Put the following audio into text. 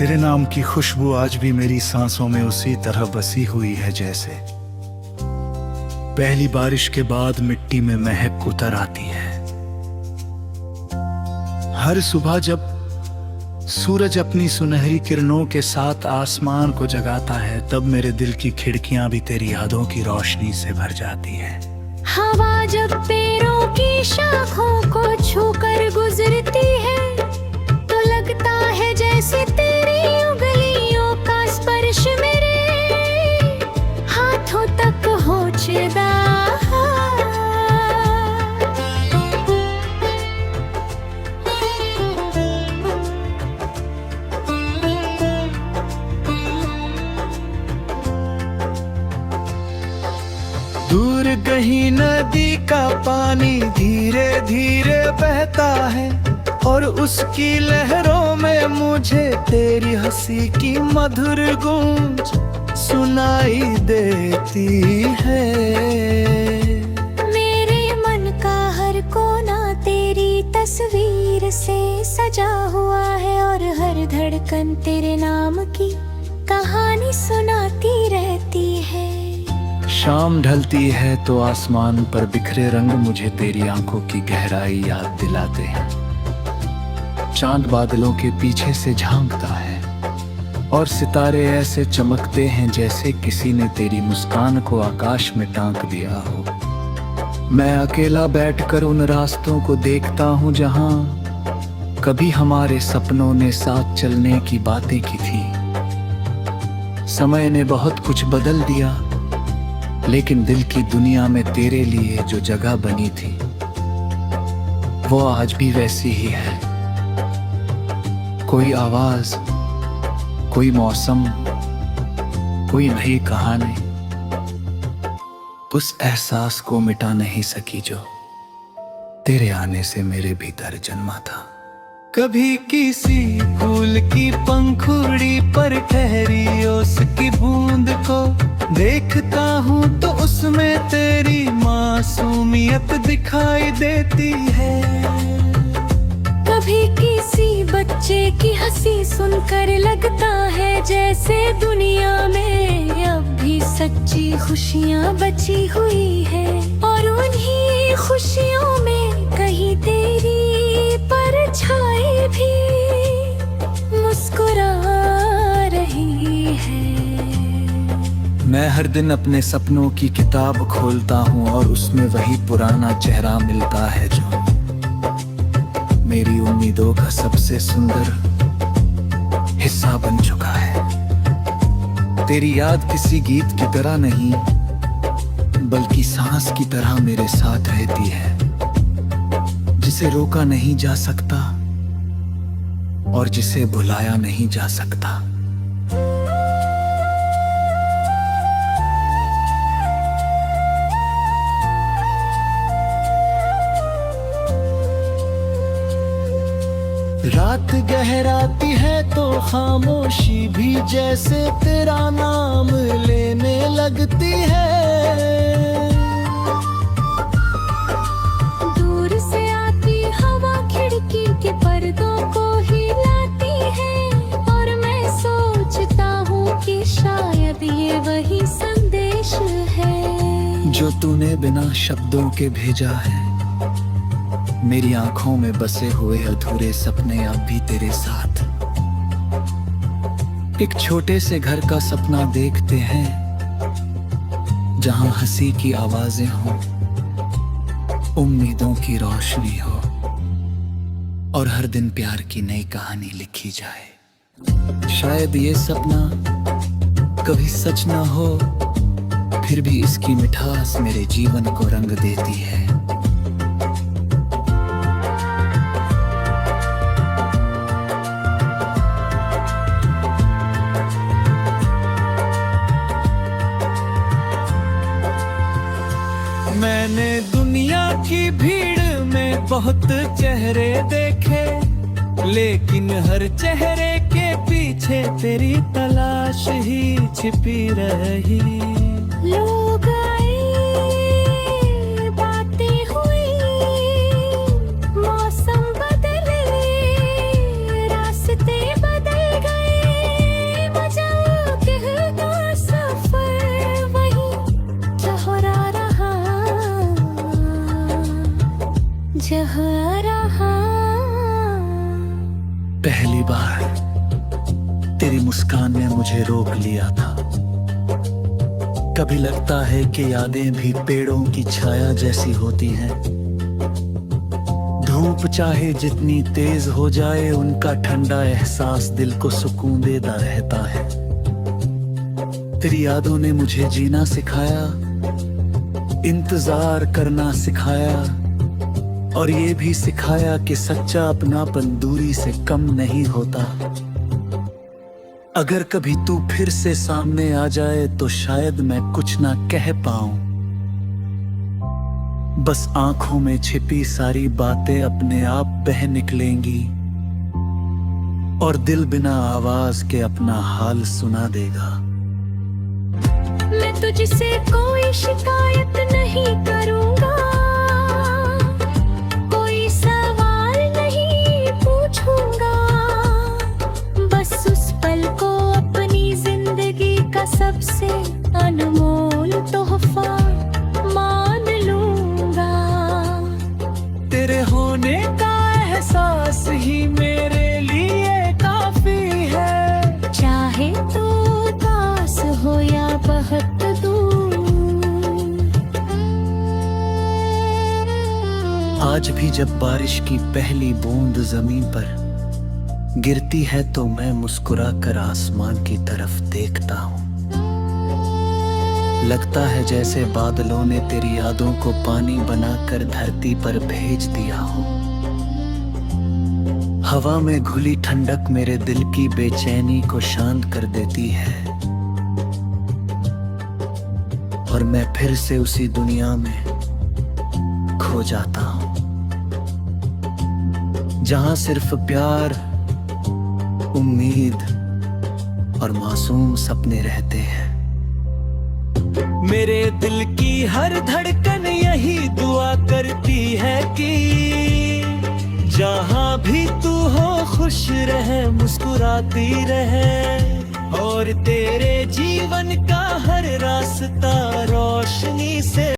तेरे नाम की खुशबू आज भी मेरी सांसों में उसी तरह बसी हुई है जैसे पहली बारिश के बाद मिट्टी में महक उतर आती है। हर सुबह जब सूरज अपनी सुनहरी किरणों के साथ आसमान को जगाता है, तब मेरे दिल की खिड़कियां भी तेरी यादों की रोशनी से भर जाती है। हवा जब पैरों की शाखों को छूकर गुजरती है, तो लगता है जैसे तेरी उंगलियों का स्पर्श मेरे हाथों तक पहुंचता। दूर कहीं नदी का पानी धीरे धीरे बहता है, और उसकी लहरों में मुझे तेरी हंसी की मधुर गूंज सुनाई देती है। मेरे मन का हर कोना तेरी तस्वीर से सजा हुआ है, और हर धड़कन तेरे नाम की कहानी सुनाती रहती है। शाम ढलती है तो आसमान पर बिखरे रंग मुझे तेरी आंखों की गहराई याद दिलाते हैं। चांद बादलों के पीछे से झांकता है, और सितारे ऐसे चमकते हैं जैसे किसी ने तेरी मुस्कान को आकाश में टांक दिया हो। मैं अकेला बैठकर उन रास्तों को देखता हूँ जहाँ कभी हमारे सपनों ने साथ चलने की बातें की थी। समय ने बहुत कुछ बदल दिया, लेकिन दिल की दुनिया में तेरे लिए जो जगह बनी थी वो आज भी वैसी ही है। कोई आवाज, कोई मौसम, कोई नई कहानी उस एहसास को मिटा नहीं सकी जो तेरे आने से मेरे भीतर जन्मा था। कभी किसी फूल की पंखुड़ी पर ठहरी उसकी बूंद को देखता हूँ तो उसमें तेरी मासूमियत दिखाई देती है। कभी किसी बच्चे की हंसी सुनकर लगता है जैसे दुनिया में अब भी सच्ची खुशियाँ बची हुई है, और उन्हीं खुशियों में कहीं तेरी परछाई भी मुस्कुरा रही है। मैं हर दिन अपने सपनों की किताब खोलता हूँ, और उसमें वही पुराना चेहरा मिलता है जो मेरी उम्मीदों का सबसे सुंदर हिस्सा बन चुका है। तेरी याद किसी गीत की तरह नहीं, बल्कि सांस की तरह मेरे साथ रहती है, जिसे रोका नहीं जा सकता और जिसे भुलाया नहीं जा सकता। रात गहराती है तो खामोशी भी जैसे तेरा नाम लेने लगती है। दूर से आती हवा खिड़की के पर्दों को हिलाती है, और मैं सोचता हूँ कि शायद ये वही संदेश है जो तूने बिना शब्दों के भेजा है। मेरी आंखों में बसे हुए अधूरे सपने अब भी तेरे साथ। एक छोटे से घर का सपना देखते हैं, जहां हंसी की आवाजें हों, उम्मीदों की रोशनी हो, और हर दिन प्यार की नई कहानी लिखी जाए। शायद ये सपना कभी सच ना हो, फिर भी इसकी मिठास मेरे जीवन को रंग देती है। मैंने दुनिया की भीड़ में बहुत चेहरे देखे, लेकिन हर चेहरे के पीछे तेरी तलाश ही छिपी रही। लोग आए, बातें हुई, मौसम बदले, रास्ते बदल गए, जह रहा। पहली बार तेरी मुस्कान ने मुझे रोक लिया था। कभी लगता है कि यादें भी पेड़ों की छाया जैसी होती हैं। धूप चाहे जितनी तेज हो जाए, उनका ठंडा एहसास दिल को सुकून देता रहता है। तेरी यादों ने मुझे जीना सिखाया, इंतजार करना सिखाया, और ये भी सिखाया कि सच्चा अपनापन दूरी से कम नहीं होता। अगर कभी तू फिर से सामने आ जाए तो शायद मैं कुछ ना कह पाऊं, बस आंखों में छिपी सारी बातें अपने आप बह निकलेंगी और दिल बिना आवाज के अपना हाल सुना देगा। मैं तुझसे कोई शिकायत नहीं करूंगा, कोई सवाल नहीं पूछूंगा, बस उस पल को अपनी जिंदगी का सबसे अनमोल तोहफा मान लूंगा। तेरे होने का एहसास ही मेरे लिए काफी है, चाहे तो पास हो या बहुत दूर। आज भी जब बारिश की पहली बूंद जमीन पर गिरती है तो मैं मुस्कुरा कर आसमान की तरफ देखता हूँ। लगता है जैसे बादलों ने तेरी यादों को पानी बनाकर धरती पर भेज दिया हो। हवा में घुली ठंडक मेरे दिल की बेचैनी को शांत कर देती है, और मैं फिर से उसी दुनिया में खो जाता हूँ जहां सिर्फ प्यार, उम्मीद और मासूम सपने रहते हैं। मेरे दिल की हर धड़कन यही दुआ करती है कि जहां भी तू हो खुश रहे, मुस्कुराती रहे, और तेरे जीवन का हर रास्ता रोशनी से